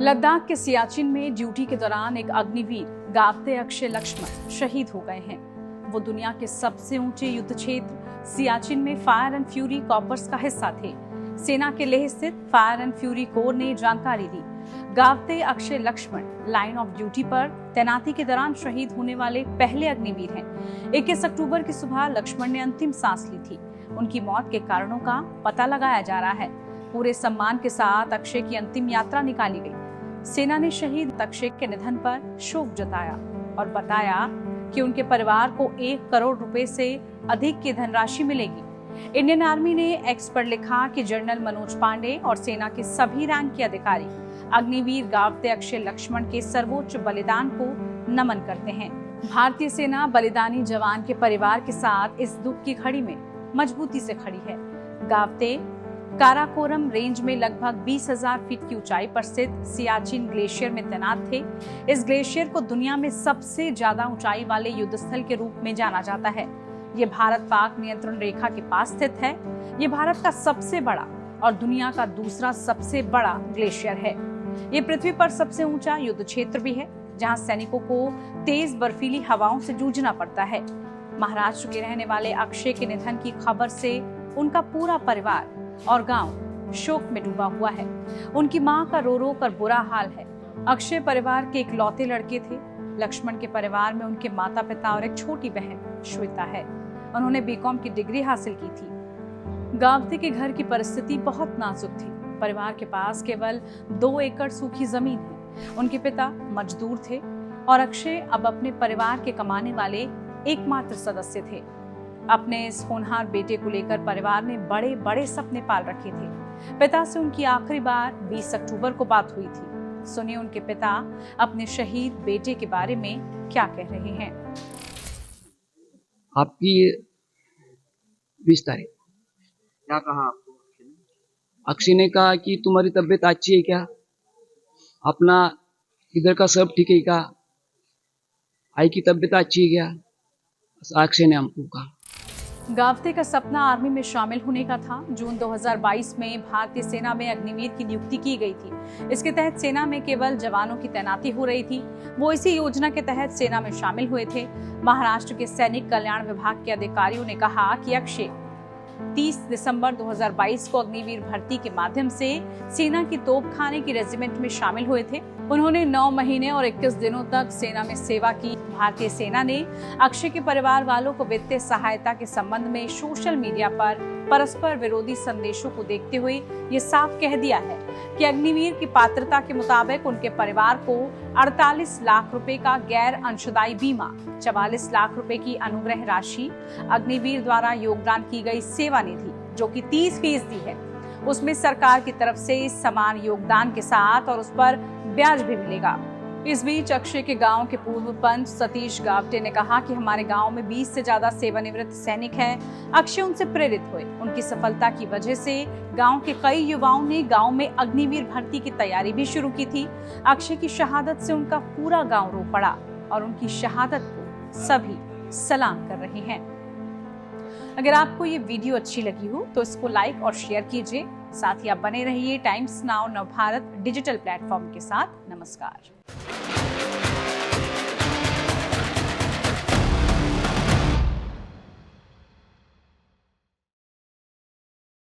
लद्दाख के सियाचिन में ड्यूटी के दौरान एक अग्निवीर गावते अक्षय लक्ष्मण शहीद हो गए हैं। वो दुनिया के सबसे ऊंचे युद्ध क्षेत्र सियाचिन में फायर एंड फ्यूरी कॉर्प्स का हिस्सा थे। सेना के लेह स्थित फायर एंड फ्यूरी कोर ने जानकारी दी। Gawate Akshay Lakshman line of duty पर तैनाती के दौरान शहीद होने वाले पहले अग्निवीर हैं। 21 अक्टूबर की सुबह लक्ष्मण ने अंतिम सांस ली थी। उनकी मौत के कारणों का पता लगाया जा रहा है। पूरे सम्मान के साथ अक्षय की अंतिम यात्रा निकाली गई। सेना ने शहीद अक्षय के निधन पर शोक जताया और बताया कि उनके परिवार को 1 करोड़ रुपए से अधिक की धनराशि मिलेगी। इंडियन आर्मी ने एक्स पर लिखा कि जनरल मनोज पांडे और सेना के सभी रैंक के अधिकारी अग्निवीर गावते अक्षय लक्ष्मण के सर्वोच्च बलिदान को नमन करते हैं। भारतीय सेना बलिदानी जवान के परिवार के साथ इस दुख की घड़ी में मजबूती से खड़ी है। गावते काराकोरम रेंज में लगभग 20,000 फीट की ऊंचाई पर स्थित सियाचिन ग्लेशियर में तैनात थे। इस ग्लेशियर को दुनिया में सबसे ज्यादा ऊंचाई वाले युद्ध स्थल के रूप में जाना जाता है। ये भारत पाक नियंत्रण रेखा के पास स्थित है। ये भारत का सबसे बड़ा और दुनिया का दूसरा सबसे बड़ा ग्लेशियर है। ये पृथ्वी पर सबसे ऊंचा युद्ध क्षेत्र भी है, जहां सैनिकों को तेज बर्फीली हवाओं से जूझना पड़ता है। महाराष्ट्र के रहने वाले अक्षय के निधन की खबर से उनका पूरा परिवार और गांव शोक में डूबा हुआ है। उनकी मां का रो रो कर बुरा हाल है। अक्षय परिवार के इकलौते लड़के थे। लक्ष्मण के परिवार में उनके माता पिता और एक छोटी बहन श्वेता है। उन्होंने बीकॉम की डिग्री हासिल की थी। गावते के घर की परिस्थिति बहुत नाजुक थी। परिवार के पास केवल 2 एकड़ सूखी जमीन है। उनके पिता मजदूर थे और अक्षय अब अपने परिवार के कमाने वाले एकमात्र सदस्य थे। अपने इस होनहार बेटे को लेकर परिवार ने बड़े बड़े सपने पाल रखे थे। पिता से उनकी आखिरी बार 20 अक्टूबर को बात हुई थी। सुनिए उनके पिता अपने शहीद बेटे के बारे में क्या कह रहे हैं। आपकी 20 तारीख क्या कहा आपको? अक्षय ने कहा कि तुम्हारी तबीयत अच्छी है क्या, अपना इधर का सब ठीक है क्या, आई की तबीयत अच्छी है क्या, अक्षय ने हमको कहा। गावते का सपना आर्मी में शामिल होने का था। जून 2022 में भारतीय सेना में अग्निवीर की नियुक्ति की गई थी। इसके तहत सेना में केवल जवानों की तैनाती हो रही थी। वो इसी योजना के तहत सेना में शामिल हुए थे। महाराष्ट्र के सैनिक कल्याण विभाग के अधिकारियों ने कहा कि अक्षय 30 दिसंबर 2022 को अग्निवीर भर्ती के माध्यम से सेना की तोपखाने की रेजिमेंट में शामिल हुए थे। उन्होंने 9 महीने और 21 दिनों तक सेना में सेवा की। भारतीय सेना ने अक्षय के परिवार वालों को वित्तीय सहायता के संबंध में सोशल मीडिया पर परस्पर विरोधी संदेशों को देखते हुए ये साफ कह दिया है कि अग्निवीर की पात्रता के मुताबिक उनके परिवार को 48 लाख रुपए का गैर अंशदायी बीमा, 44 लाख रुपए की अनुग्रह राशि, अग्निवीर द्वारा योगदान की गई सेवा निधि जो कि 30% है, उसमें सरकार की तरफ से समान योगदान के साथ और उस पर ब्याज भी मिलेगा। इस बीच अक्षय के गांव के पूर्व पंच सतीश गावटे ने कहा कि हमारे गांव में 20 से ज्यादा सेवानिवृत्त सैनिक हैं। अक्षय उनसे प्रेरित हुए। उनकी सफलता की वजह से गांव के कई युवाओं ने गांव में अग्निवीर भर्ती की तैयारी भी शुरू की थी। अक्षय की शहादत से उनका पूरा गांव रो पड़ा और उनकी शहादत को सभी सलाम कर रहे हैं। अगर आपको ये वीडियो अच्छी लगी हो तो इसको लाइक और शेयर कीजिए। साथ ही आप बने रहिए times now Navbharat digital platform के साथ। नमस्कार।